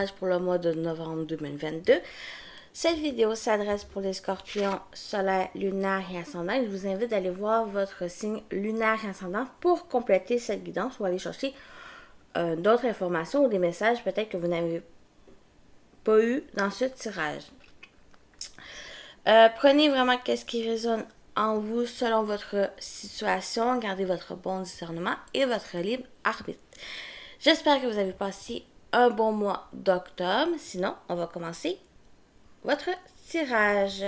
tirage pour le mois de novembre 2022. Cette vidéo s'adresse pour les scorpions solaires, lunaires et ascendants. Je vous invite à aller voir votre signe lunaire et ascendant pour compléter cette guidance ou aller chercher d'autres informations ou des messages peut-être que vous n'avez pas eu dans ce tirage. Prenez vraiment qu'est-ce qui résonne en vous selon votre situation. Gardez votre bon discernement et votre libre arbitre. J'espère que vous avez passé un bon mois d'octobre. Sinon, on va commencer votre tirage.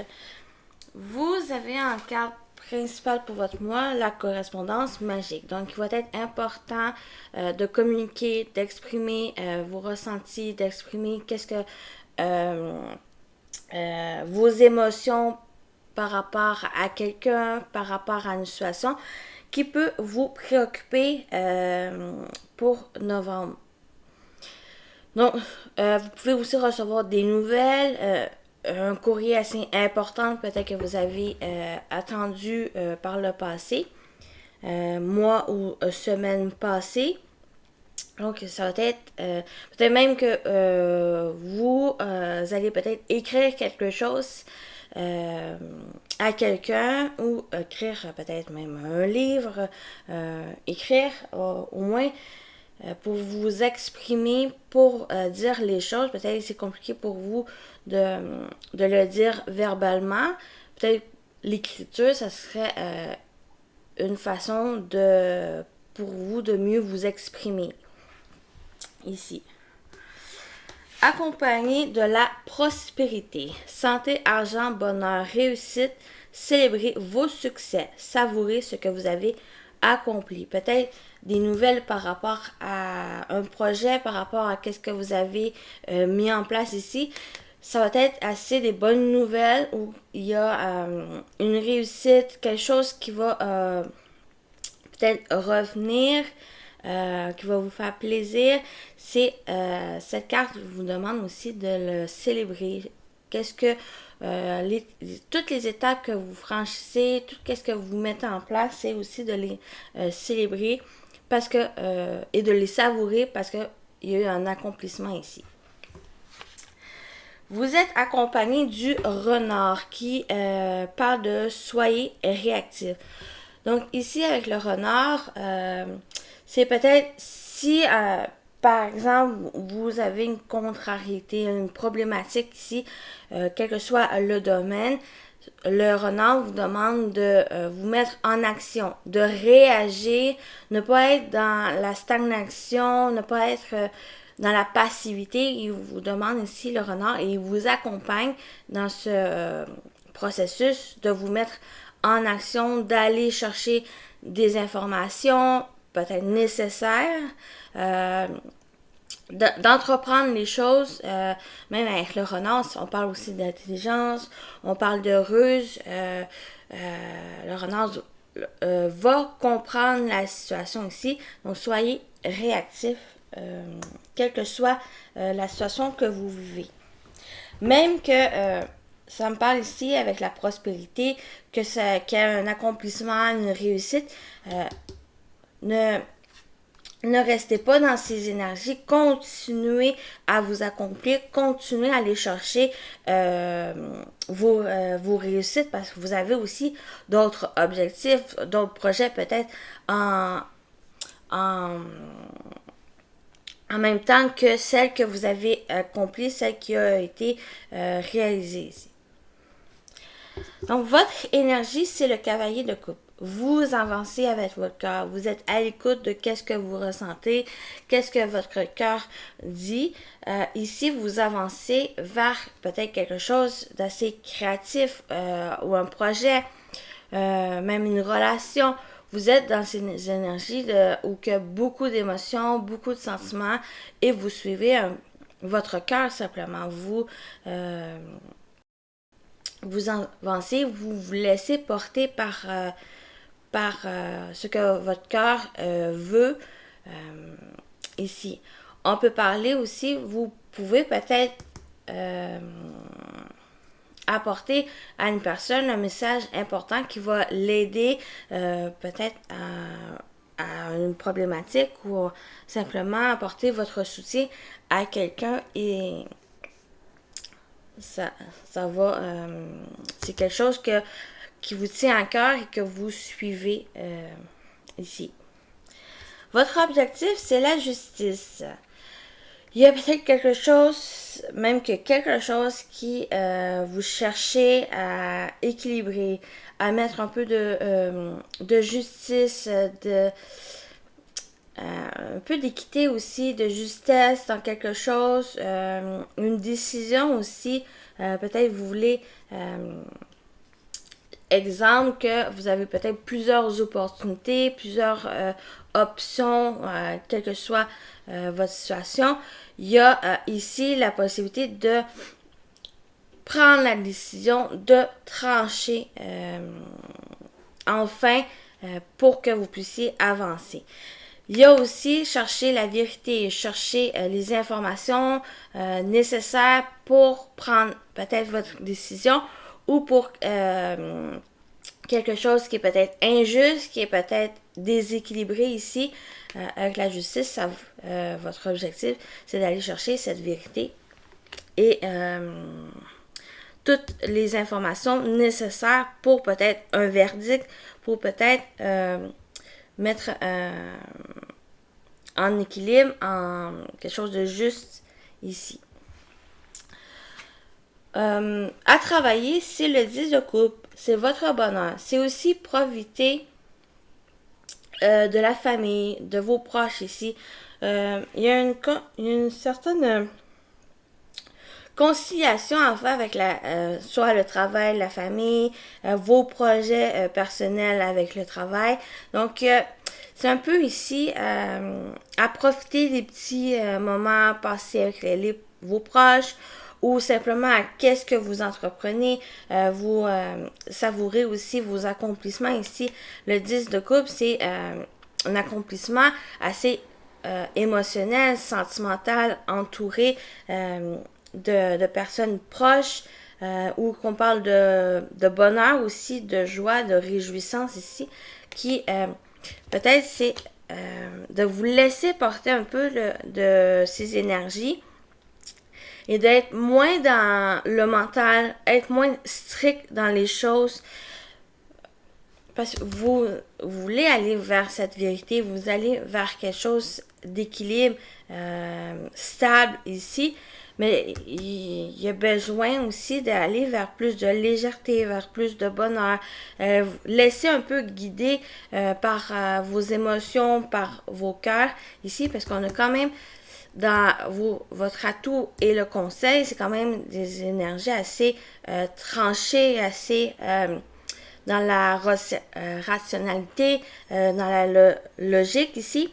Vous avez en carte principale pour votre mois la correspondance magique. Donc, il va être important de communiquer, d'exprimer vos ressentis, d'exprimer qu'est-ce que vos émotions par rapport à quelqu'un, par rapport à une situation qui peut vous préoccuper pour novembre. Donc, vous pouvez aussi recevoir des nouvelles, un courrier assez important peut-être que vous avez attendu par le passé, mois ou semaine passée. Donc, ça va être peut-être même que vous allez peut-être écrire quelque chose à quelqu'un ou écrire peut-être même un livre, écrire au moins pour vous exprimer, pour dire les choses. Peut-être que c'est compliqué pour vous de le dire verbalement. Peut-être l'écriture, ça serait une façon pour vous de mieux vous exprimer. Ici. Accompagné de la prospérité, santé, argent, bonheur, réussite, célébrez vos succès, savourez ce que vous avez accompli. Peut-être des nouvelles par rapport à un projet, par rapport à ce que vous avez mis en place ici. Ça va être assez des bonnes nouvelles où il y a une réussite, quelque chose qui va peut-être revenir. Qui va vous faire plaisir, c'est cette carte vous demande aussi de le célébrer. Qu'est-ce que toutes les étapes que vous franchissez, tout ce que vous mettez en place, c'est aussi de les célébrer parce que et de les savourer parce que il y a eu un accomplissement ici. Vous êtes accompagné du renard qui parle de soyez réactif. Donc ici avec le renard, c'est peut-être si, par exemple, vous avez une contrariété, une problématique ici, quel que soit le domaine, le renard vous demande de vous mettre en action, de réagir, ne pas être dans la stagnation, ne pas être dans la passivité. Il vous demande ici, le renard, et il vous accompagne dans ce processus de vous mettre en action, d'aller chercher des informations peut-être nécessaires, d'entreprendre les choses, même avec le renard, on parle aussi d'intelligence, on parle de ruse, le renard va comprendre la situation ici, donc soyez réactifs, quelle que soit la situation que vous vivez. Même que ça me parle ici avec la prospérité, qu'il y a un accomplissement, une réussite. Ne restez pas dans ces énergies, continuez à vous accomplir, continuez à aller chercher vos réussites parce que vous avez aussi d'autres objectifs, d'autres projets peut-être en même temps que celle que vous avez accomplie, celle qui a été réalisée ici. Donc, votre énergie, c'est le cavalier de coupe. Vous avancez avec votre cœur. Vous êtes à l'écoute de qu'est-ce que vous ressentez, qu'est-ce que votre cœur dit. Ici, vous avancez vers peut-être quelque chose d'assez créatif ou un projet, même une relation. Vous êtes dans ces énergies où il y a beaucoup d'émotions, beaucoup de sentiments et vous suivez votre cœur simplement. Vous avancez, vous vous laissez porter par ce que votre cœur veut ici. On peut parler aussi, vous pouvez peut-être apporter à une personne un message important qui va l'aider peut-être à une problématique ou simplement apporter votre soutien à quelqu'un et ça, ça va, c'est quelque chose qui vous tient à cœur et que vous suivez ici. Votre objectif, c'est la justice. Il y a peut-être quelque chose, même que quelque chose qui vous cherchez à équilibrer, à mettre un peu de justice, un peu d'équité aussi, de justesse dans quelque chose, une décision aussi. Peut-être vous voulez, exemple, que vous avez peut-être plusieurs opportunités, plusieurs options, quelle que soit votre situation. Il y a ici la possibilité de prendre la décision de trancher enfin pour que vous puissiez avancer. Il y a aussi chercher la vérité, chercher les informations nécessaires pour prendre peut-être votre décision ou pour quelque chose qui est peut-être injuste, qui est peut-être déséquilibré ici. Avec la justice, votre objectif, c'est d'aller chercher cette vérité et toutes les informations nécessaires pour peut-être un verdict, pour peut-être mettre en équilibre, en quelque chose de juste ici. À travailler, c'est le 10 de coupe, c'est votre bonheur. C'est aussi profiter de la famille, de vos proches ici. Il y a une certaine conciliation à faire avec soit le travail, la famille, vos projets personnels avec le travail. Donc, c'est un peu ici à profiter des petits moments passés avec vos proches ou simplement à qu'est-ce que vous entreprenez. Vous savourez aussi vos accomplissements ici. Le 10 de coupe, c'est un accomplissement assez émotionnel, sentimental, entouré de personnes proches, ou qu'on parle de bonheur aussi, de joie, de réjouissance ici, qui peut-être c'est de vous laisser porter un peu de ces énergies et d'être moins dans le mental, être moins strict dans les choses. Parce que vous voulez aller vers cette vérité, vous allez vers quelque chose d'équilibre, stable ici, mais il y a besoin aussi d'aller vers plus de légèreté, vers plus de bonheur. Laissez un peu guider par vos émotions, par vos cœurs ici, parce qu'on a quand même dans votre atout et le conseil, c'est quand même des énergies assez tranchées, assez dans la rationalité, dans la logique ici.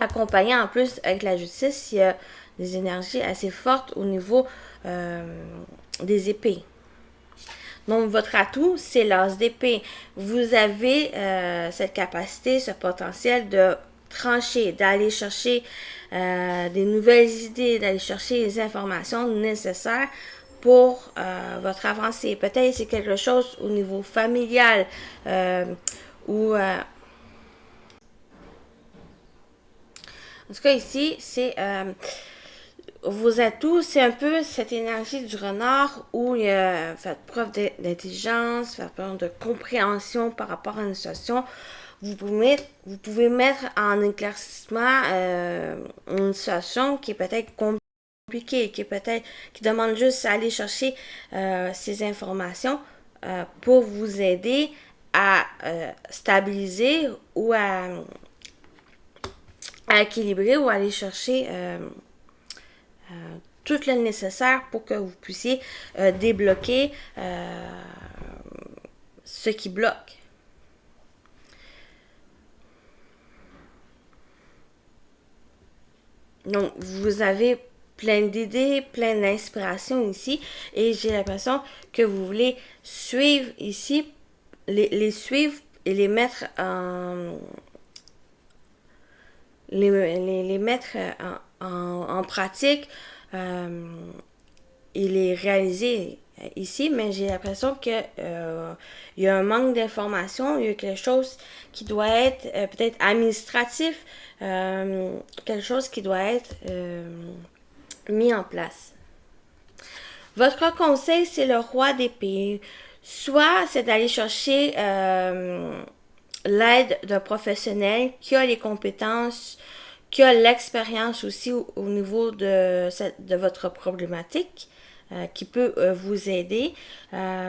Accompagné en plus avec la justice, il y a des énergies assez fortes au niveau des épées. Donc, votre atout, c'est l'as d'épée. Vous avez cette capacité, ce potentiel de trancher, d'aller chercher des nouvelles idées, d'aller chercher les informations nécessaires pour votre avancée. Peut-être c'est quelque chose au niveau familial ou en tout cas ici, c'est vos atouts, c'est un peu cette énergie du renard où faites preuve d'intelligence, faites preuve de compréhension par rapport à une situation. Vous pouvez mettre en éclaircissement une situation qui est peut-être compliquée, qui demande juste à aller chercher ces informations pour vous aider à stabiliser ou à équilibrer ou à aller chercher tout le nécessaire pour que vous puissiez débloquer ce qui bloque. Donc, vous avez plein d'idées, plein d'inspiration ici et j'ai l'impression que vous voulez suivre ici, les suivre et les mettre en les mettre en pratique et les réaliser ici, mais j'ai l'impression que il y a un manque d'informations, il y a quelque chose qui doit être peut-être administratif, quelque chose qui doit être mis en place. Votre conseil, c'est le roi d'épée. Soit c'est d'aller chercher l'aide d'un professionnel qui a les compétences, qui a l'expérience aussi au niveau de votre problématique, qui peut vous aider.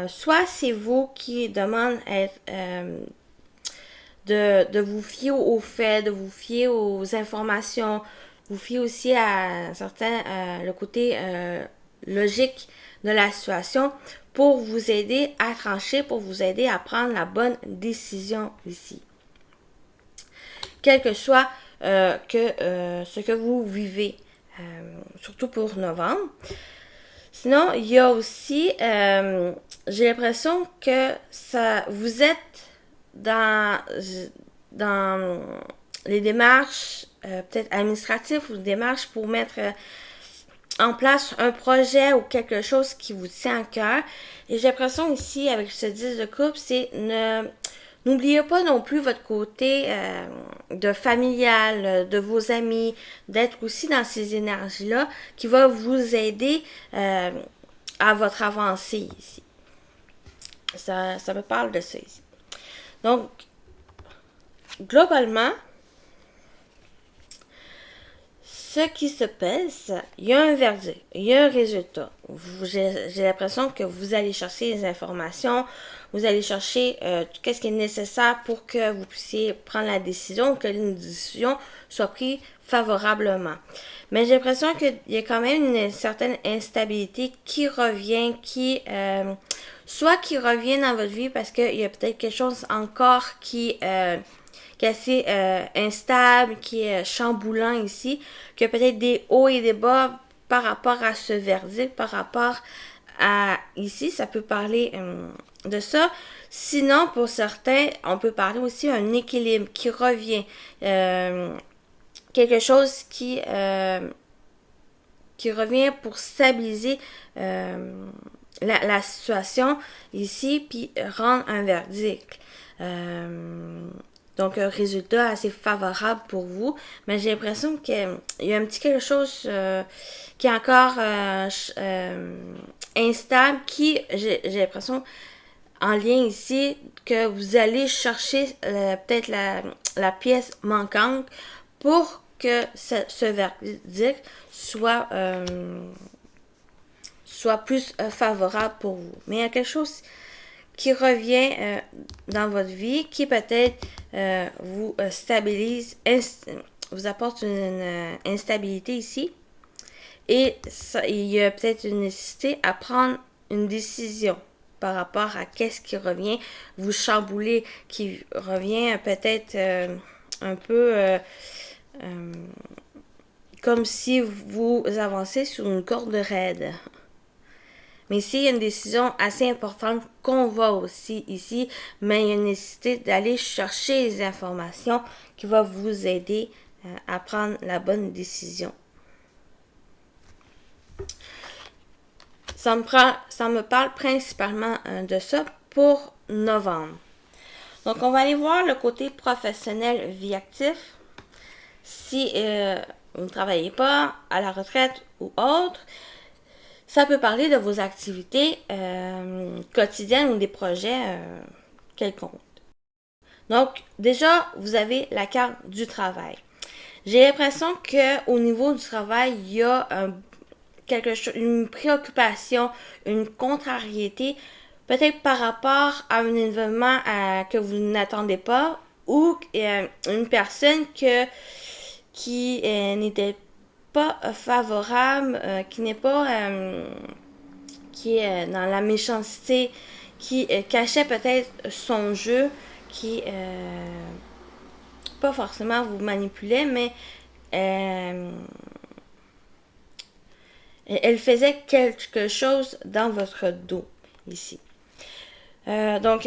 Soit c'est vous qui demande de vous fier aux faits, de vous fier aux informations, vous fier aussi à certains, le côté logique de la situation pour vous aider à trancher, pour vous aider à prendre la bonne décision ici. Quel que soit ce que vous vivez, surtout pour novembre. Sinon, il y a aussi, j'ai l'impression que vous êtes dans les démarches peut-être administratives ou démarches pour mettre en place un projet ou quelque chose qui vous tient à cœur. Et j'ai l'impression ici, avec ce 10 de coupe, c'est n'oubliez pas non plus votre côté de familial, de vos amis, d'être aussi dans ces énergies-là qui va vous aider à votre avancée ici. Ça me parle de ça ici. Donc, globalement, ce qui se passe, il y a un verdict, il y a un résultat. J'ai l'impression que vous allez chercher les informations, vous allez chercher tout ce qui est nécessaire pour que vous puissiez prendre la décision, que une décision soit prise favorablement. Mais j'ai l'impression qu'il y a quand même une certaine instabilité qui revient, soit qui revient dans votre vie parce qu'il y a peut-être quelque chose encore qui est assez instable, qui est chamboulant ici, qui a peut-être des hauts et des bas par rapport à ce verdict, par rapport à ici, ça peut parler de ça. Sinon, pour certains, on peut parler aussi d'un équilibre qui revient, quelque chose qui revient pour stabiliser la situation ici, puis rendre un verdict. Donc, un résultat assez favorable pour vous. Mais j'ai l'impression qu'il y a un petit quelque chose qui est encore instable, qui, j'ai l'impression, en lien ici, que vous allez chercher peut-être la pièce manquante pour que ce verdict soit plus favorable pour vous. Mais il y a quelque chose qui revient dans votre vie, qui peut-être vous stabilise, vous apporte une instabilité ici. Et il y a peut-être une nécessité à prendre une décision par rapport à qu'est-ce qui revient vous chambouler, qui revient peut-être un peu comme si vous avancez sur une corde raide. Mais ici, il y a une décision assez importante qu'on voit aussi ici, mais il y a une nécessité d'aller chercher les informations qui vont vous aider à prendre la bonne décision. Ça me parle principalement de ça pour novembre. Donc, on va aller voir le côté professionnel vie actif. Si vous ne travaillez pas, à la retraite ou autre, ça peut parler de vos activités quotidiennes ou des projets quelconques. Donc, déjà, vous avez la carte du travail. J'ai l'impression qu'au niveau du travail, il y a une préoccupation, une contrariété, peut-être par rapport à un événement que vous n'attendez pas ou une personne qui n'était pas favorable, qui n'est pas qui est dans la méchanceté, qui cachait peut-être son jeu, qui pas forcément vous manipulait, mais elle faisait quelque chose dans votre dos ici. Donc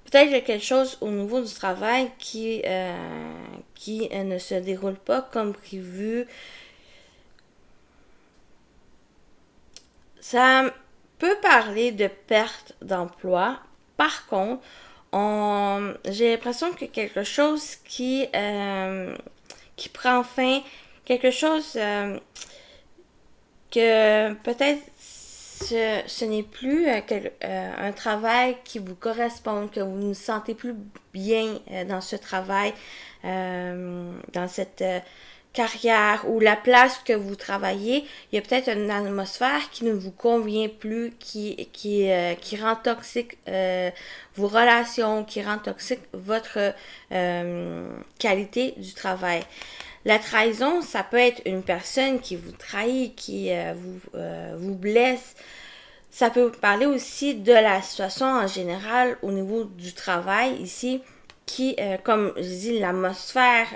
peut-être qu'il y a quelque chose au niveau du travail qui ne se déroule pas comme prévu. Ça peut parler de perte d'emploi. Par contre, j'ai l'impression que quelque chose qui prend fin, quelque chose que peut-être ce n'est plus un travail qui vous correspond, que vous ne vous sentez plus bien dans ce travail, dans cette carrière ou la place que vous travaillez. Il y a peut-être une atmosphère qui ne vous convient plus, qui rend toxique vos relations, qui rend toxique votre qualité du travail. La trahison, ça peut être une personne qui vous trahit, qui vous blesse. Ça peut parler aussi de la situation en général au niveau du travail ici, qui, comme je dis, l'atmosphère,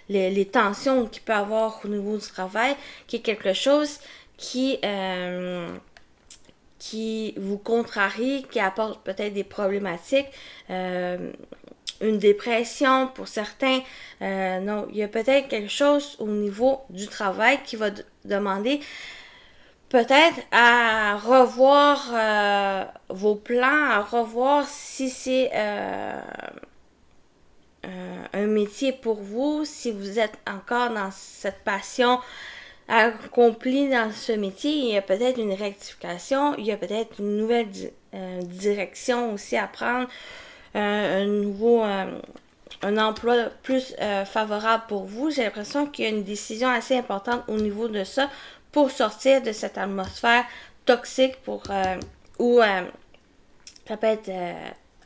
les tensions qu'il peut y avoir au niveau du travail, qui est quelque chose qui vous contrarie, qui apporte peut-être des problématiques. Une dépression pour certains. Non, il y a peut-être quelque chose au niveau du travail qui va demander peut-être à revoir vos plans, à revoir si c'est un métier pour vous, si vous êtes encore dans cette passion accomplie dans ce métier, il y a peut-être une rectification, il y a peut-être une nouvelle direction aussi à prendre, un nouveau un emploi plus favorable pour vous. J'ai l'impression qu'il y a une décision assez importante au niveau de ça pour sortir de cette atmosphère toxique ou ça peut être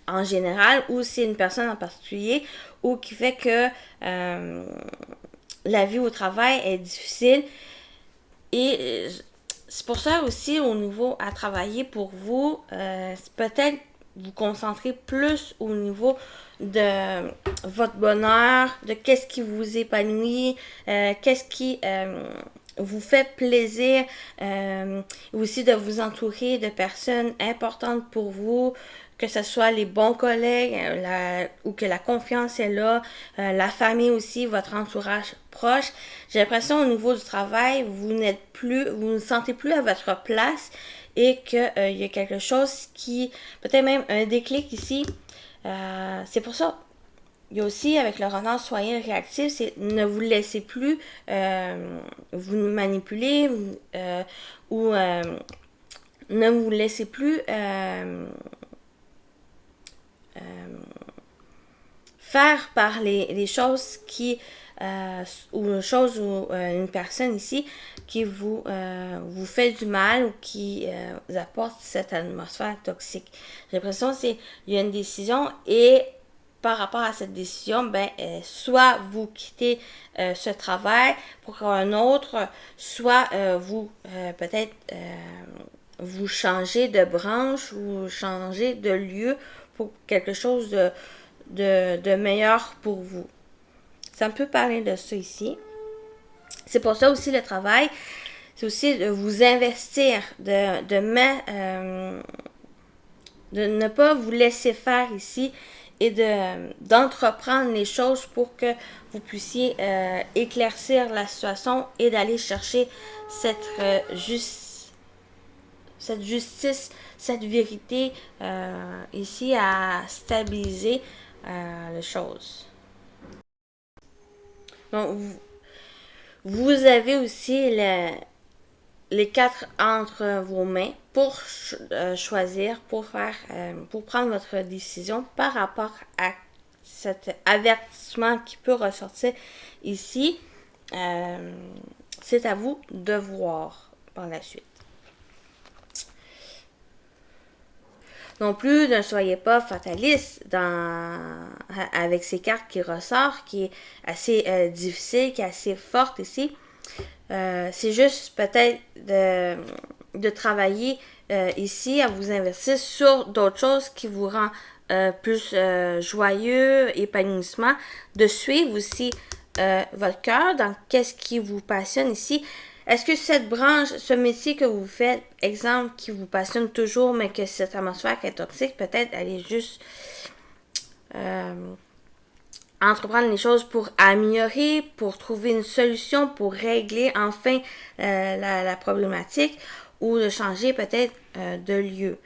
en général ou c'est une personne en particulier ou qui fait que la vie au travail est difficile et c'est pour ça aussi au niveau à travailler pour vous, peut-être vous concentrer plus au niveau de votre bonheur, de qu'est-ce qui vous épanouit, qu'est-ce qui vous fait plaisir, aussi de vous entourer de personnes importantes pour vous, que ce soit les bons collègues ou que la confiance est là, la famille aussi, votre entourage proche. J'ai l'impression au niveau du travail, vous ne sentez plus à votre place et qu'il y a quelque chose qui, peut-être même un déclic ici. C'est pour ça. Il y a aussi avec le renard soyez réactif, c'est ne vous laissez plus vous manipuler ou ne vous laissez plus faire par les choses ou choses ou une personne ici qui vous fait du mal ou qui vous apporte cette atmosphère toxique. J'ai l'impression qu'il y a une décision et par rapport à cette décision, soit vous quittez ce travail pour un autre, soit vous peut-être vous changez de branche ou changez de lieu pour quelque chose de meilleur pour vous. Ça peut parler de ça ici. C'est pour ça aussi le travail, c'est aussi de vous investir, de ne pas vous laisser faire ici et d'entreprendre les choses pour que vous puissiez éclaircir la situation et d'aller chercher cette justice, cette vérité ici à stabiliser les choses. Donc, vous avez aussi les quatre entre vos mains pour choisir, pour prendre votre décision par rapport à cet avertissement qui peut ressortir ici. C'est à vous de voir par la suite. Non plus, ne soyez pas fataliste avec ces cartes qui ressortent, qui est assez difficile, qui est assez forte ici. C'est juste peut-être de travailler ici, à vous investir sur d'autres choses qui vous rend plus joyeux, épanouissement, de suivre aussi votre cœur dans qu'est-ce qui vous passionne ici. Est-ce que cette branche, ce métier que vous faites, exemple, qui vous passionne toujours, mais que cette atmosphère qui est toxique, peut-être elle est juste entreprendre les choses pour améliorer, pour trouver une solution, pour régler enfin la problématique, ou de changer peut-être de lieu.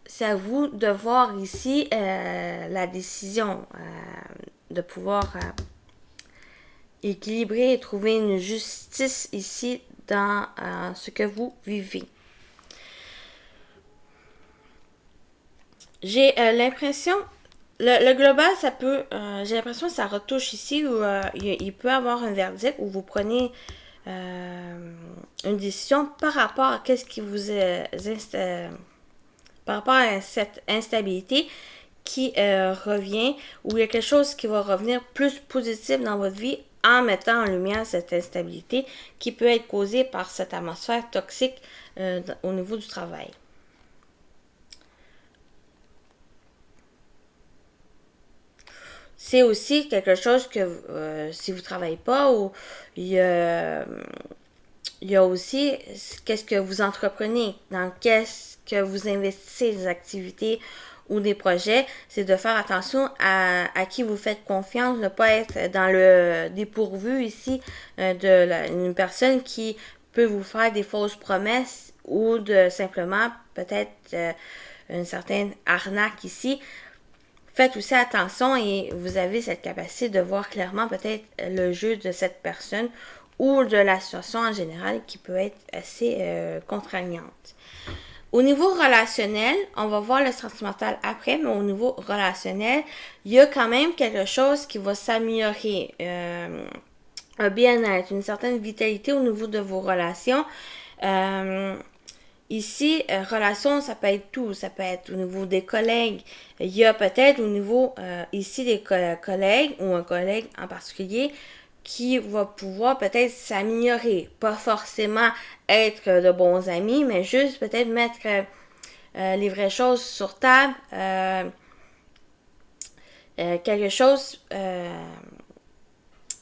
C'est à vous de voir ici la décision, de pouvoir équilibrer et trouver une justice ici dans ce que vous vivez. J'ai l'impression, le global, ça peut, j'ai l'impression que ça retouche ici où il peut avoir un verdict où vous prenez une décision par rapport à qu'est-ce qui vous par rapport à cette instabilité qui revient, ou il y a quelque chose qui va revenir plus positif dans votre vie en mettant en lumière cette instabilité qui peut être causée par cette atmosphère toxique au niveau du travail. C'est aussi quelque chose que si vous ne travaillez pas, ou il y a aussi qu'est-ce que vous entreprenez, dans qu'est-ce que vous investissez, des activités ou des projets, c'est de faire attention à qui vous faites confiance, ne pas être dans le dépourvu ici une personne qui peut vous faire des fausses promesses ou de simplement peut-être une certaine arnaque ici. Faites aussi attention et vous avez cette capacité de voir clairement peut-être le jeu de cette personne ou de la situation en général qui peut être assez contraignante. Au niveau relationnel, on va voir le sentimental après, mais au niveau relationnel, il y a quand même quelque chose qui va s'améliorer. Un bien-être, une certaine vitalité au niveau de vos relations. Ici, relation, ça peut être tout. Ça peut être au niveau des collègues. Il y a peut-être au niveau ici des collègues ou un collègue en particulier qui va pouvoir peut-être s'améliorer. Pas forcément être de bons amis, mais juste peut-être mettre les vraies choses sur table. Quelque chose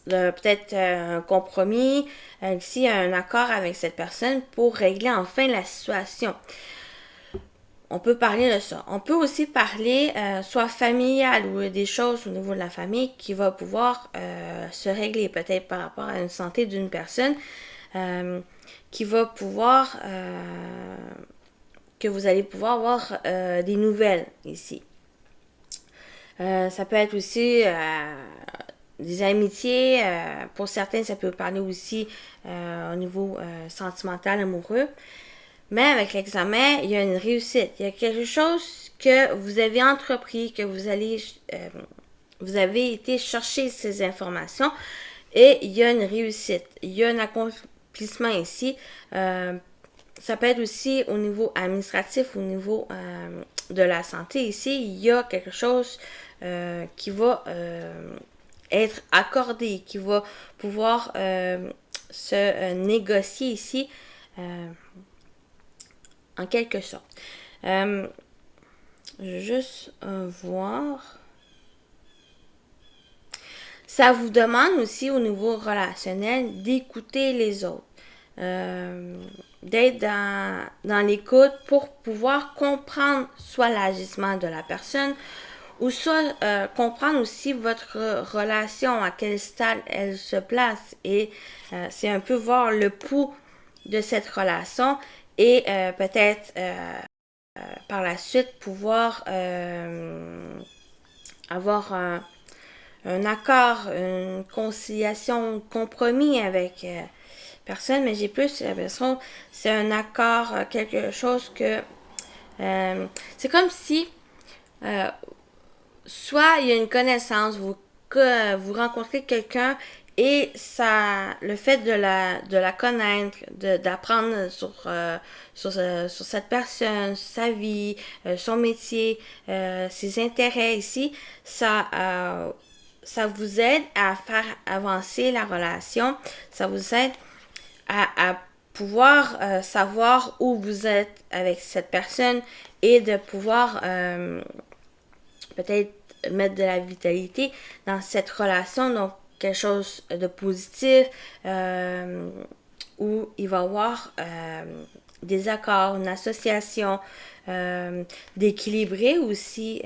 peut-être un compromis, ici un accord avec cette personne pour régler enfin la situation. On peut parler de ça. On peut aussi parler soit familial ou des choses au niveau de la famille qui va pouvoir se régler peut-être par rapport à une santé d'une personne qui va pouvoir que vous allez pouvoir avoir des nouvelles ici. Ça peut être aussi des amitiés. Pour certains, ça peut parler aussi au niveau sentimental, amoureux. Mais avec l'examen, il y a une réussite. Il y a quelque chose que vous avez entrepris, que vous avez été chercher ces informations et il y a une réussite. Il y a un accomplissement ici. Ça peut être aussi au niveau administratif, au niveau de la santé. Ici, il y a quelque chose qui va être accordé, qui va pouvoir se négocier ici en quelque sorte. Je vais juste voir. Ça vous demande aussi au niveau relationnel d'écouter les autres. D'être dans l'écoute pour pouvoir comprendre soit l'agissement de la personne ou soit comprendre aussi votre relation, à quel stade elle se place. Et c'est un peu voir le pouls de cette relation et peut-être par la suite pouvoir avoir un accord, une conciliation, un compromis avec personne, mais j'ai plus l'impression c'est un accord, quelque chose que c'est comme si soit il y a une connaissance, vous rencontrez quelqu'un et ça, le fait de la connaître, d'apprendre sur cette personne, sa vie, son métier, ses intérêts ici, ça vous aide à faire avancer la relation, ça vous aide à pouvoir savoir où vous êtes avec cette personne et de pouvoir peut-être mettre de la vitalité dans cette relation, donc quelque chose de positif où il va y avoir des accords, une association, d'équilibrer aussi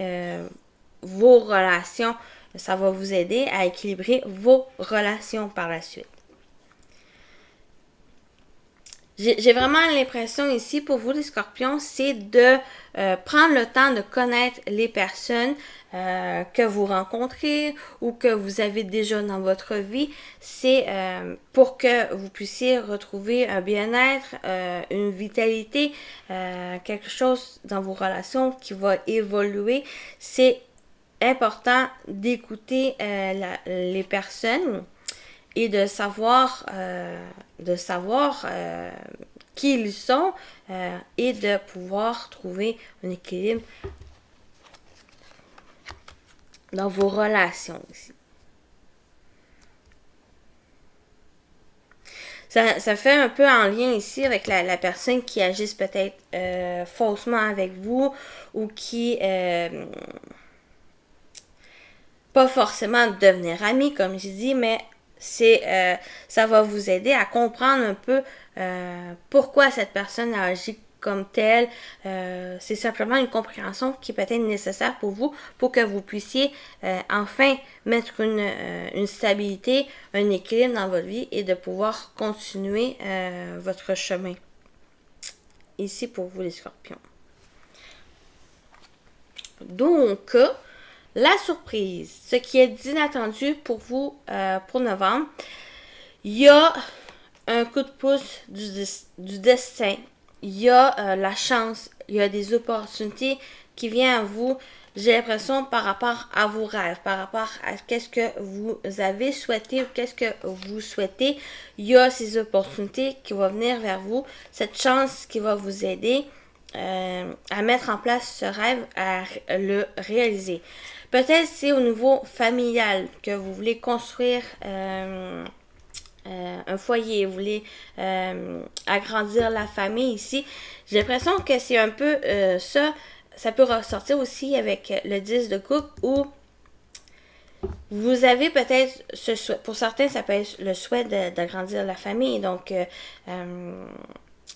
vos relations. Ça va vous aider à équilibrer vos relations par la suite. J'ai vraiment l'impression ici pour vous les scorpions, c'est de prendre le temps de connaître les personnes que vous rencontrez ou que vous avez déjà dans votre vie. C'est pour que vous puissiez retrouver un bien-être, une vitalité, quelque chose dans vos relations qui va évoluer. C'est important d'écouter les personnes et de savoir qui ils sont et de pouvoir trouver un équilibre dans vos relations aussi. Ça fait un peu en lien ici avec la personne qui agisse peut-être faussement avec vous ou qui pas forcément devenir ami comme j'ai dit, mais ça va vous aider à comprendre un peu pourquoi cette personne a agi comme telle. C'est simplement une compréhension qui peut être nécessaire pour vous pour que vous puissiez enfin mettre une stabilité, un équilibre dans votre vie et de pouvoir continuer votre chemin. Ici pour vous les scorpions. Donc, la surprise, ce qui est inattendu pour vous pour novembre, il y a un coup de pouce du destin, il y a la chance, il y a des opportunités qui viennent à vous. J'ai l'impression par rapport à vos rêves, par rapport à qu'est-ce que vous avez souhaité ou qu'est-ce que vous souhaitez, il y a ces opportunités qui vont venir vers vous, cette chance qui va vous aider à mettre en place ce rêve, à le réaliser. Peut-être c'est au niveau familial que vous voulez construire un foyer, vous voulez agrandir la famille ici. J'ai l'impression que c'est un peu ça. Ça peut ressortir aussi avec le 10 de coupe où vous avez peut-être ce souhait. Pour certains, ça peut être le souhait d'agrandir la famille. Donc,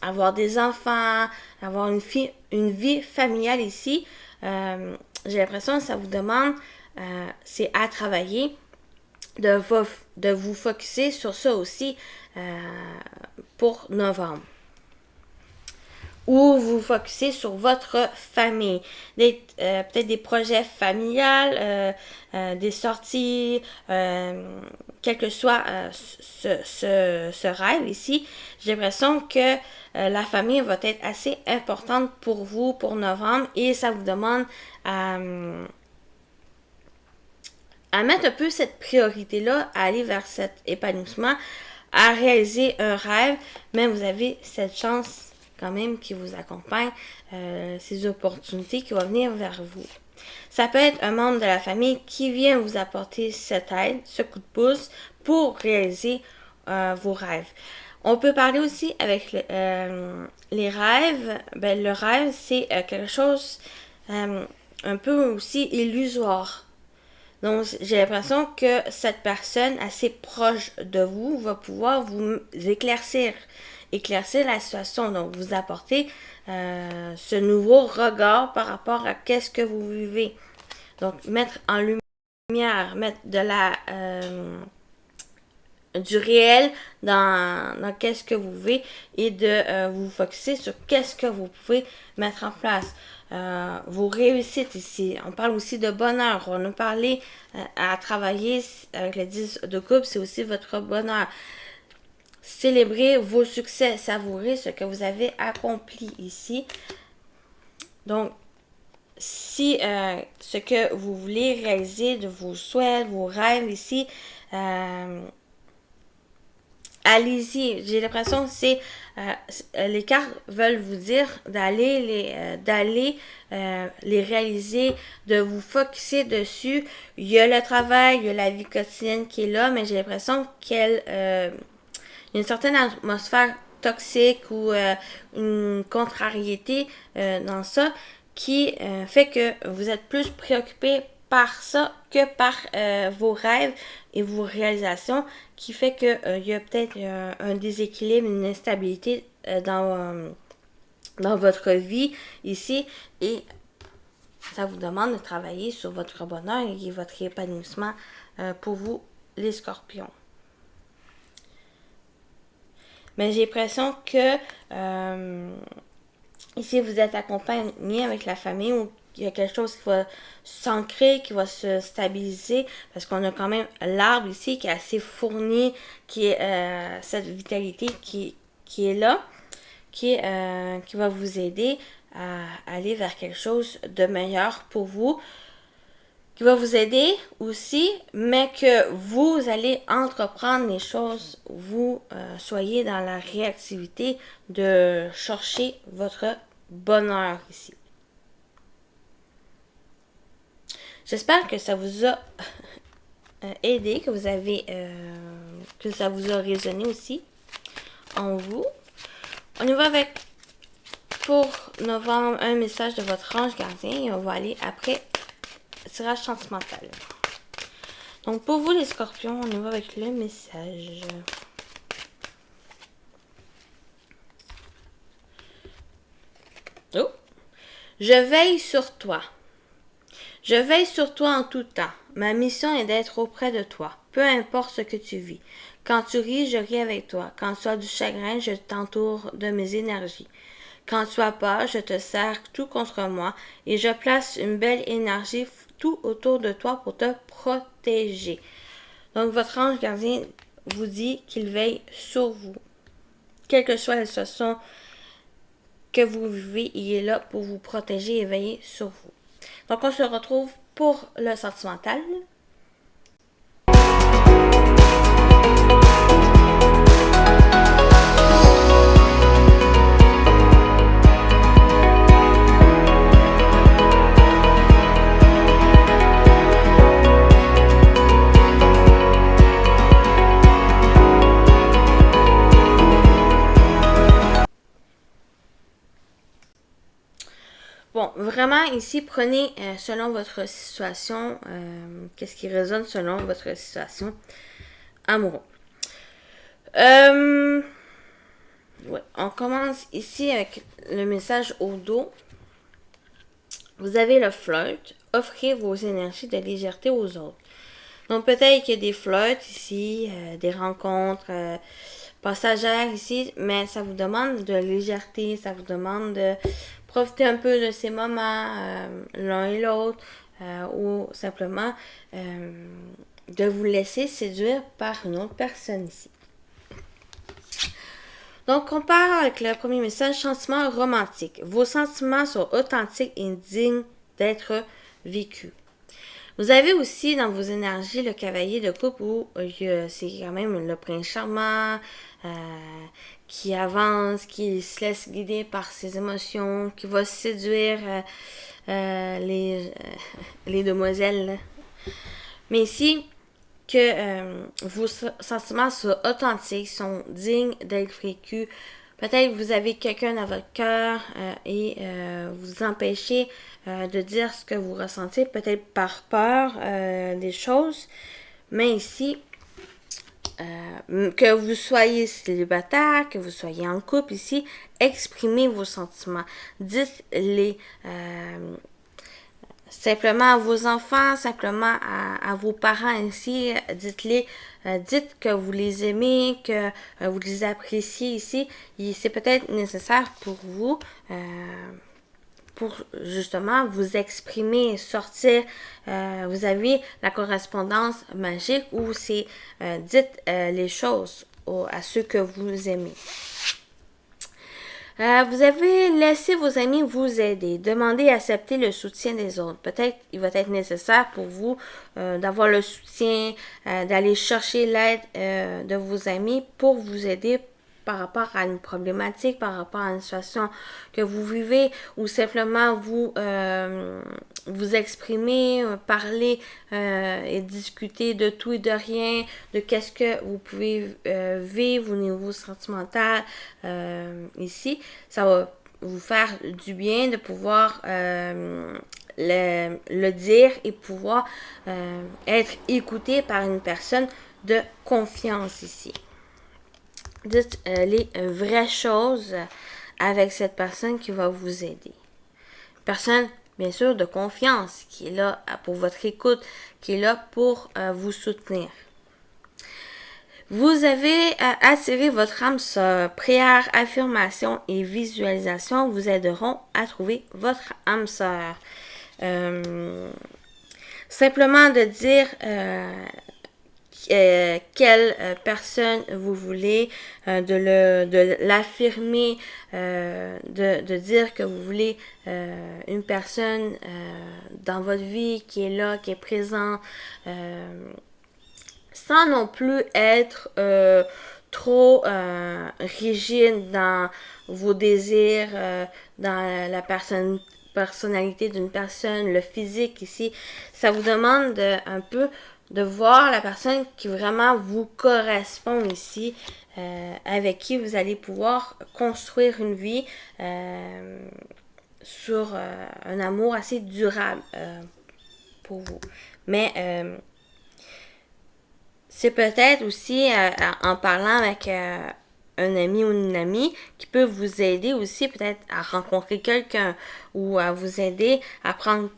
avoir des enfants, avoir une vie familiale ici. J'ai l'impression que ça vous demande, c'est à travailler, de vous focuser sur ça aussi pour novembre. Ou vous focussez sur votre famille. Peut-être des projets familiales, des sorties, quel que soit ce rêve ici. J'ai l'impression que la famille va être assez importante pour vous pour novembre et ça vous demande à mettre un peu cette priorité-là, à aller vers cet épanouissement, à réaliser un rêve, mais vous avez cette chance quand même qui vous accompagne, ces opportunités qui vont venir vers vous. Ça peut être un membre de la famille qui vient vous apporter cette aide, ce coup de pouce pour réaliser vos rêves. On peut parler aussi avec les rêves. Ben, le rêve, c'est quelque chose un peu aussi illusoire. Donc, j'ai l'impression que cette personne assez proche de vous va pouvoir vous éclaircir la situation. Donc, vous apporter ce nouveau regard par rapport à qu'est-ce que vous vivez. Donc, mettre en lumière, mettre du réel dans qu'est-ce que vous vivez et de vous focuser sur qu'est-ce que vous pouvez mettre en place. Vos réussites ici. On parle aussi de bonheur. On a parlé à travailler avec le 10 de coupe, c'est aussi votre bonheur. Célébrez vos succès, savourez ce que vous avez accompli ici. Donc, si ce que vous voulez réaliser de vos souhaits, vos rêves ici, allez-y. J'ai l'impression que c'est les cartes veulent vous dire d'aller les réaliser, de vous focuser dessus. Il y a le travail, il y a la vie quotidienne qui est là, mais j'ai l'impression qu'elle une certaine atmosphère toxique ou une contrariété dans ça qui fait que vous êtes plus préoccupé par ça que par vos rêves et vos réalisations qui fait que il y a peut-être un déséquilibre, une instabilité dans votre vie ici et ça vous demande de travailler sur votre bonheur et votre épanouissement pour vous les scorpions. Mais j'ai l'impression que ici vous êtes accompagné avec la famille ou il y a quelque chose qui va s'ancrer, qui va se stabiliser, parce qu'on a quand même l'arbre ici qui est assez fourni, qui est cette vitalité qui est là, qui va vous aider à aller vers quelque chose de meilleur pour vous, qui va vous aider aussi, mais que vous allez entreprendre les choses, vous soyez dans la réactivité de chercher votre bonheur ici. J'espère que ça vous a aidé, que ça vous a résonné aussi en vous. On y va avec, pour novembre, un message de votre ange gardien et on va aller après tirage sentimental. Donc pour vous les scorpions, on y va avec le message. Oh! Je veille sur toi. Je veille sur toi en tout temps. Ma mission est d'être auprès de toi, peu importe ce que tu vis. Quand tu ris, je ris avec toi. Quand tu as du chagrin, je t'entoure de mes énergies. Quand tu as peur, je te serre tout contre moi et je place une belle énergie tout autour de toi pour te protéger. Donc, votre ange gardien vous dit qu'il veille sur vous. Quelle que soit la situation que vous vivez, il est là pour vous protéger et veiller sur vous. Donc, on se retrouve pour le sentimental. Bon, vraiment, ici, prenez selon votre situation, qu'est-ce qui résonne selon votre situation amoureuse. Ouais, on commence ici avec le message au dos. Vous avez le flirt. Offrez vos énergies de légèreté aux autres. Donc, peut-être qu'il y a des flirts ici, des rencontres passagères ici, mais ça vous demande de légèreté, ça vous demande de profiter un peu de ces moments, l'un et l'autre, ou simplement de vous laisser séduire par une autre personne ici. Donc, on part avec le premier message, sentiment romantique. Vos sentiments sont authentiques et dignes d'être vécus. Vous avez aussi dans vos énergies le cavalier de coupe où c'est quand même le prince charmant qui avance, qui se laisse guider par ses émotions, qui va séduire les demoiselles. Mais ici, que vos sentiments soient authentiques, sont dignes d'être vécus. Peut-être que vous avez quelqu'un dans votre cœur et vous empêchez de dire ce que vous ressentez, peut-être par peur des choses. Mais ici, que vous soyez célibataire, que vous soyez en couple ici, exprimez vos sentiments. Dites-les simplement à vos enfants, simplement à vos parents ici, dites-les, dites que vous les aimez, que vous les appréciez ici. C'est peut-être nécessaire pour vous, pour justement vous exprimer, sortir. Vous avez la correspondance magique où c'est dites les choses à ceux que vous aimez. Vous avez laissé vos amis vous aider. Demandez et acceptez le soutien des autres. Peut-être il va être nécessaire pour vous d'avoir le soutien, d'aller chercher l'aide de vos amis pour vous aider par rapport à une problématique, par rapport à une situation que vous vivez ou simplement vous exprimer, parler et discuter de tout et de rien, de qu'est-ce que vous pouvez vivre au niveau sentimental ici. Ça va vous faire du bien de pouvoir le dire et pouvoir être écouté par une personne de confiance ici. Dites les vraies choses avec cette personne qui va vous aider. Personne, bien sûr, de confiance, qui est là pour votre écoute, qui est là pour vous soutenir. Vous avez attiré votre âme sœur. Prière, affirmation et visualisation vous aideront à trouver votre âme sœur. Simplement de dire quelle personne vous voulez, de l'affirmer, de dire que vous voulez une personne dans votre vie qui est là, qui est présente, sans non plus être trop rigide dans vos désirs, dans la personnalité d'une personne, le physique ici. Ça vous demande un peu de voir la personne qui vraiment vous correspond ici, avec qui vous allez pouvoir construire une vie sur un amour assez durable pour vous. Mais c'est peut-être aussi en parlant avec un ami ou une amie qui peut vous aider aussi peut-être à rencontrer quelqu'un ou à vous aider à prendre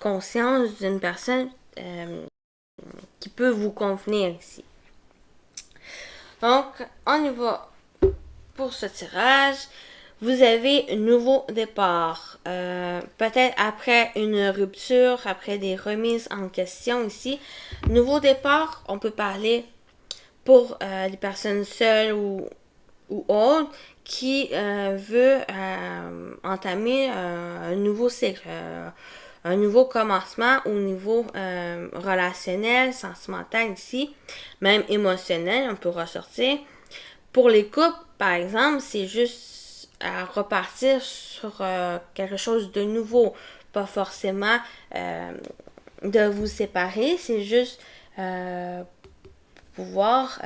conscience d'une personne qui peut vous convenir ici. Donc, on y va pour ce tirage. Vous avez un nouveau départ. Peut-être après une rupture, après des remises en question ici. Nouveau départ, on peut parler pour les personnes seules ou autres qui veut entamer un nouveau cycle, un nouveau commencement au niveau relationnel, sentimental ici, même émotionnel, on peut ressortir. Pour les couples, par exemple, c'est juste à repartir sur quelque chose de nouveau, pas forcément de vous séparer, c'est juste pouvoir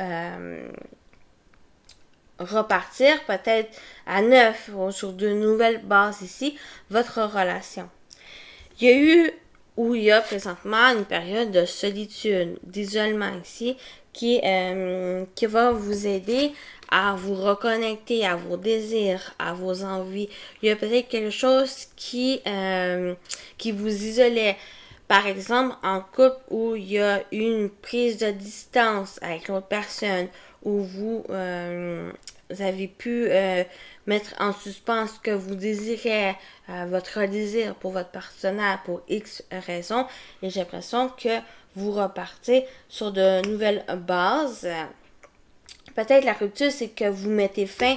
repartir peut-être à neuf ou sur de nouvelles bases ici, votre relation. Il y a eu ou il y a présentement une période de solitude, d'isolement ici, qui va vous aider à vous reconnecter à vos désirs, à vos envies. Il y a peut-être quelque chose qui vous isolait. Par exemple, en couple où il y a une prise de distance avec l'autre personne, où vous avez pu mettre en suspens ce que vous désirez, votre désir pour votre partenaire pour X raisons. Et j'ai l'impression que vous repartez sur de nouvelles bases. Peut-être la rupture, c'est que vous mettez fin.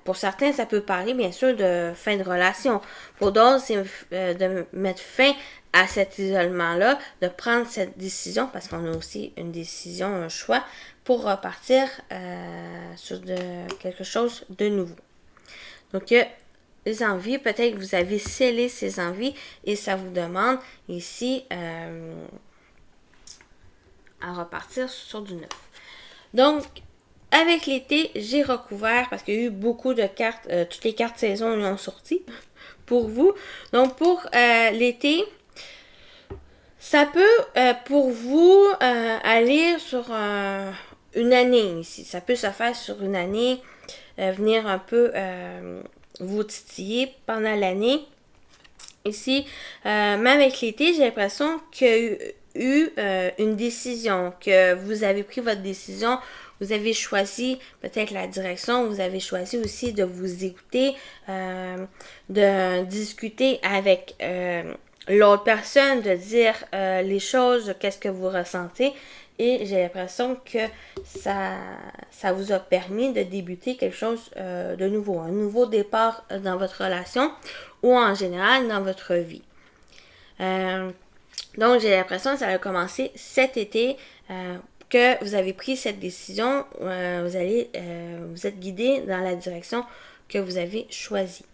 Pour certains, ça peut parler bien sûr de fin de relation. Pour d'autres, c'est de mettre fin à cet isolement-là, de prendre cette décision, parce qu'on a aussi une décision, un choix, pour repartir sur quelque chose de nouveau. Donc, les envies, peut-être que vous avez scellé ces envies et ça vous demande ici à repartir sur du neuf. Donc, avec l'été, j'ai recouvert parce qu'il y a eu beaucoup de cartes, toutes les cartes saison ont sorti pour vous. Donc, pour l'été, ça peut pour vous aller sur une année ici. Ça peut se faire sur une année, venir un peu vous titiller pendant l'année. Ici, même avec l'été, j'ai l'impression qu'il y a eu une décision, que vous avez pris votre décision, vous avez choisi peut-être la direction, vous avez choisi aussi de vous écouter, de discuter avec l'autre personne, de dire les choses, qu'est-ce que vous ressentez. Et j'ai l'impression que ça vous a permis de débuter quelque chose de nouveau, un nouveau départ dans votre relation ou en général dans votre vie. Donc j'ai l'impression que ça a commencé cet été, que vous avez pris cette décision, vous êtes guidé dans la direction que vous avez choisie.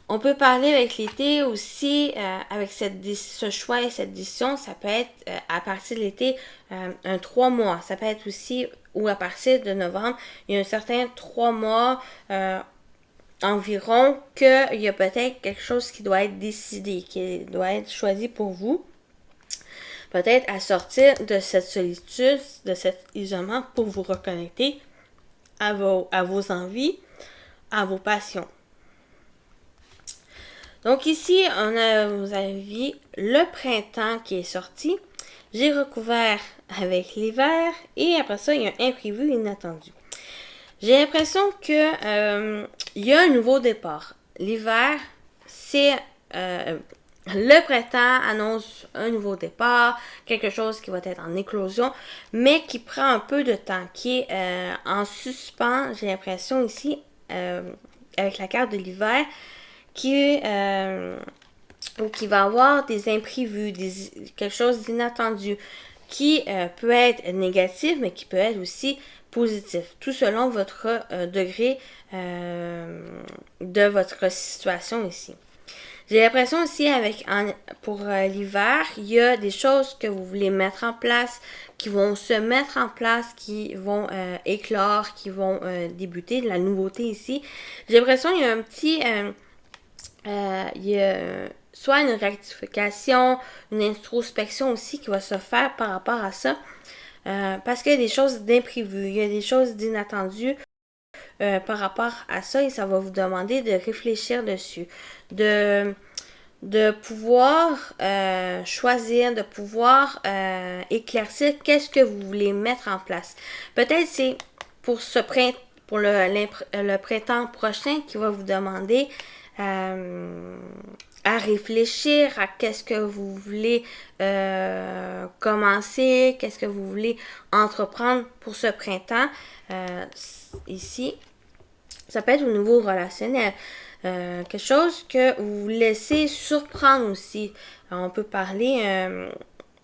On peut parler avec l'été aussi, avec ce choix et cette décision, ça peut être à partir de l'été, un 3 mois. Ça peut être aussi, ou à partir de novembre, il y a un certain 3 mois environ qu'il y a peut-être quelque chose qui doit être décidé, qui doit être choisi pour vous. Peut-être à sortir de cette solitude, de cet isolement pour vous reconnecter à vos envies, à vos passions. Donc ici, vous avez le printemps qui est sorti. j'ai recouvert avec l'hiver et après ça, il y a un imprévu inattendu. J'ai l'impression que il y a un nouveau départ. L'hiver, c'est le printemps annonce un nouveau départ, quelque chose qui va être en éclosion, mais qui prend un peu de temps, qui est en suspens, j'ai l'impression ici, avec la carte de l'hiver, qui ou qui va avoir des imprévus, quelque chose d'inattendu, qui peut être négatif, mais qui peut être aussi positif, tout selon votre degré de votre situation ici. J'ai l'impression aussi pour l'hiver, il y a des choses que vous voulez mettre en place, qui vont se mettre en place, qui vont éclore, qui vont débuter, de la nouveauté ici. J'ai l'impression qu'il y a un petit... il y a soit une rectification, une introspection aussi qui va se faire par rapport à ça. Parce qu'il y a des choses d'imprévues, il y a des choses d'inattendues par rapport à ça et ça va vous demander de réfléchir dessus, de pouvoir choisir, de pouvoir éclaircir qu'est-ce que vous voulez mettre en place. Peut-être c'est pour pour le printemps prochain qui va vous demander à réfléchir à qu'est-ce que vous voulez commencer, qu'est-ce que vous voulez entreprendre pour ce printemps. Ici, ça peut être au niveau relationnel. Quelque chose que vous vous laissez surprendre aussi. On peut parler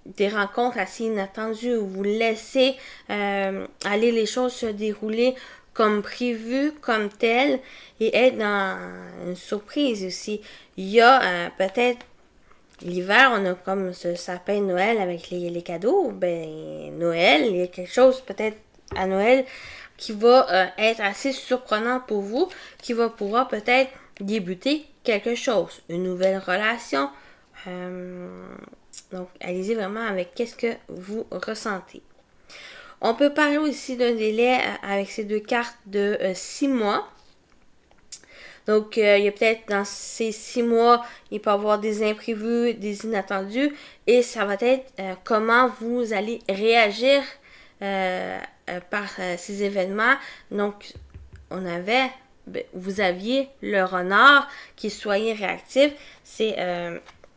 des rencontres assez inattendues où vous laissez aller les choses se dérouler comme prévu, comme tel, et être dans une surprise aussi. Il y a peut-être l'hiver, on a comme ce sapin de Noël avec les cadeaux. Ben, Noël, il y a quelque chose peut-être à Noël qui va être assez surprenant pour vous, qui va pouvoir peut-être débuter quelque chose, une nouvelle relation. Donc, allez-y vraiment avec qu'est-ce que vous ressentez. On peut parler aussi d'un délai avec ces deux cartes de 6 mois. Donc, il y a peut-être dans ces 6 mois, il peut y avoir des imprévus, des inattendus. Et ça va être comment vous allez réagir par ces événements. Donc, vous aviez le renard qui soyez réactif. C'est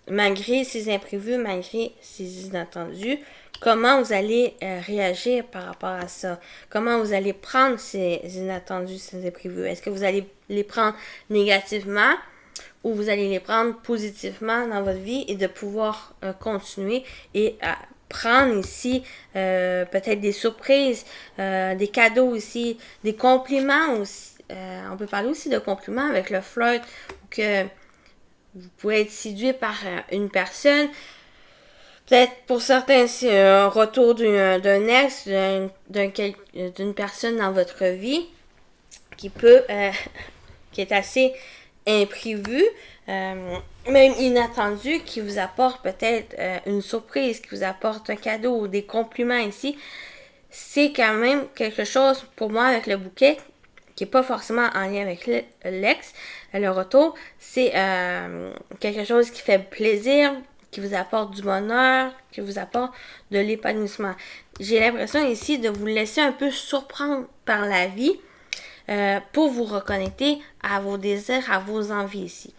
malgré ces imprévus, malgré ces inattendus, comment vous allez réagir par rapport à ça? Comment vous allez prendre ces inattendus, ces imprévus? Est-ce que vous allez les prendre négativement ou vous allez les prendre positivement dans votre vie et de pouvoir continuer et prendre ici peut-être des surprises, des cadeaux aussi, des compliments aussi. On peut parler aussi de compliments avec le flirt, que vous pouvez être séduit par une personne. Peut-être pour certains, c'est un retour d'un ex, d'une personne dans votre vie qui qui est assez imprévu, même inattendu, qui vous apporte peut-être une surprise, qui vous apporte un cadeau ou des compliments ici. C'est quand même quelque chose pour moi avec le bouquet qui n'est pas forcément en lien avec l'ex. Le retour, c'est quelque chose qui fait plaisir, qui vous apporte du bonheur, qui vous apporte de l'épanouissement. J'ai l'impression ici de vous laisser un peu surprendre par la vie pour vous reconnecter à vos désirs, à vos envies ici.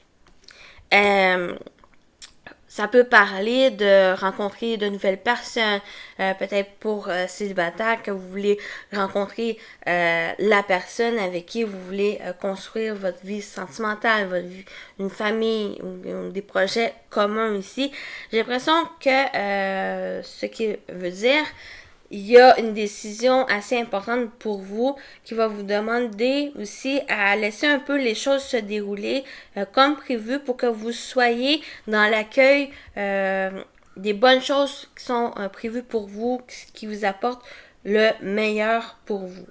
Ça peut parler de rencontrer de nouvelles personnes, peut-être pour célibataire que vous voulez rencontrer la personne avec qui vous voulez construire votre vie sentimentale, votre vie, une famille ou des projets communs ici. J'ai l'impression que ce qui veut dire, il y a une décision assez importante pour vous qui va vous demander aussi à laisser un peu les choses se dérouler comme prévu pour que vous soyez dans l'accueil des bonnes choses qui sont prévues pour vous, qui vous apportent le meilleur pour vous.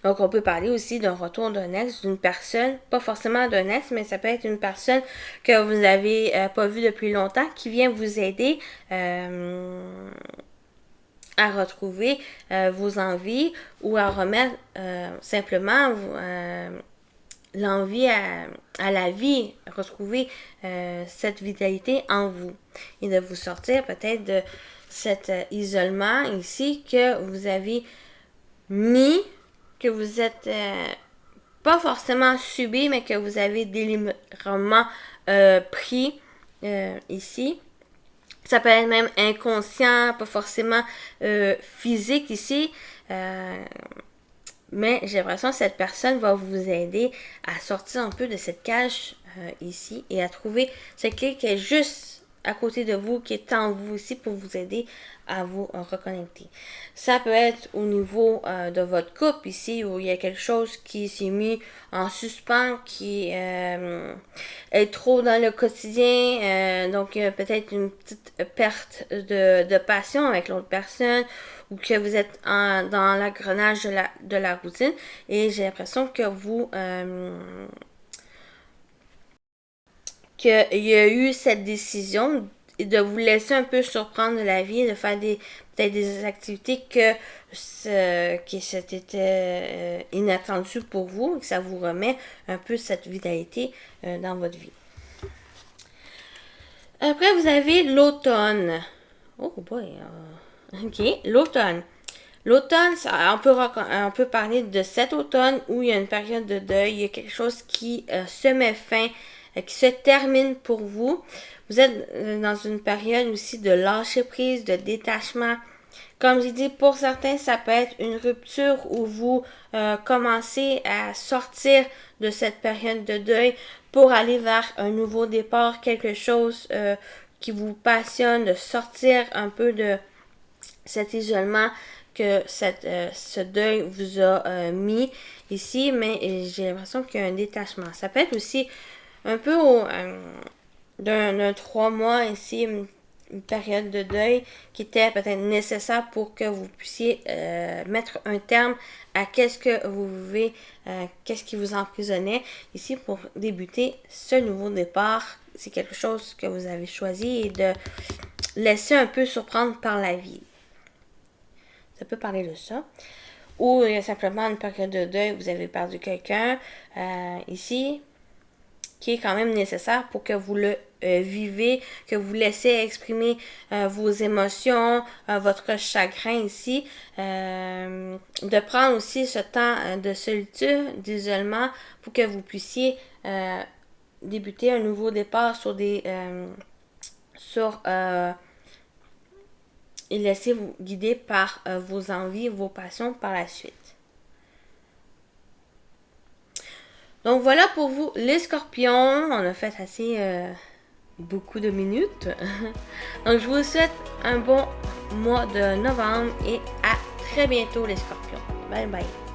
Donc, on peut parler aussi d'un retour d'un ex, d'une personne, pas forcément d'un ex, mais ça peut être une personne que vous n'avez pas vue depuis longtemps, qui vient vous aider à retrouver vos envies ou à remettre simplement l'envie à la vie, retrouver cette vitalité en vous et de vous sortir peut-être de cet isolement ici que vous avez mis, que vous êtes pas forcément subi, mais que vous avez délibérément pris ici. Ça peut être même inconscient, pas forcément physique ici. Mais j'ai l'impression que cette personne va vous aider à sortir un peu de cette cage ici et à trouver ce clé qui est juste à côté de vous, qui est en vous ici pour vous aider à vous reconnecter. Ça peut être au niveau de votre couple ici où il y a quelque chose qui s'est mis en suspens, qui est trop dans le quotidien, donc peut-être une petite perte de passion avec l'autre personne ou que vous êtes dans l'engrenage de la routine et j'ai l'impression que qu'il y a eu cette décision de vous laisser un peu surprendre de la vie, de faire peut-être des activités qui c'était inattendu pour vous et que ça vous remet un peu cette vitalité dans votre vie. Après, vous avez l'automne. Oh boy. Ok, l'automne. L'automne, on peut parler de cet automne où il y a une période de deuil, il y a quelque chose qui se met fin, qui se termine pour vous. Vous êtes dans une période aussi de lâcher prise, de détachement. Comme j'ai dit, pour certains, ça peut être une rupture où vous commencez à sortir de cette période de deuil pour aller vers un nouveau départ, quelque chose qui vous passionne, de sortir un peu de cet isolement que ce deuil vous a mis ici, mais j'ai l'impression qu'il y a un détachement. Ça peut être aussi un peu d'un 3 mois ici, une période de deuil qui était peut-être nécessaire pour que vous puissiez mettre un terme à qu'est-ce que vous vivez, qu'est-ce qui vous emprisonnait ici pour débuter ce nouveau départ. C'est quelque chose que vous avez choisi et de laisser un peu surprendre par la vie. Ça peut parler de ça. Ou il y a simplement une période de deuil, vous avez perdu quelqu'un ici, qui est quand même nécessaire pour que vous le vivez, que vous laissez exprimer vos émotions, votre chagrin ici. De prendre aussi ce temps de solitude, d'isolement, pour que vous puissiez débuter un nouveau départ et laissez-vous guider par vos envies, vos passions par la suite. Donc voilà pour vous les scorpions. On a fait assez beaucoup de minutes. Donc je vous souhaite un bon mois de novembre et à très bientôt les scorpions. Bye bye.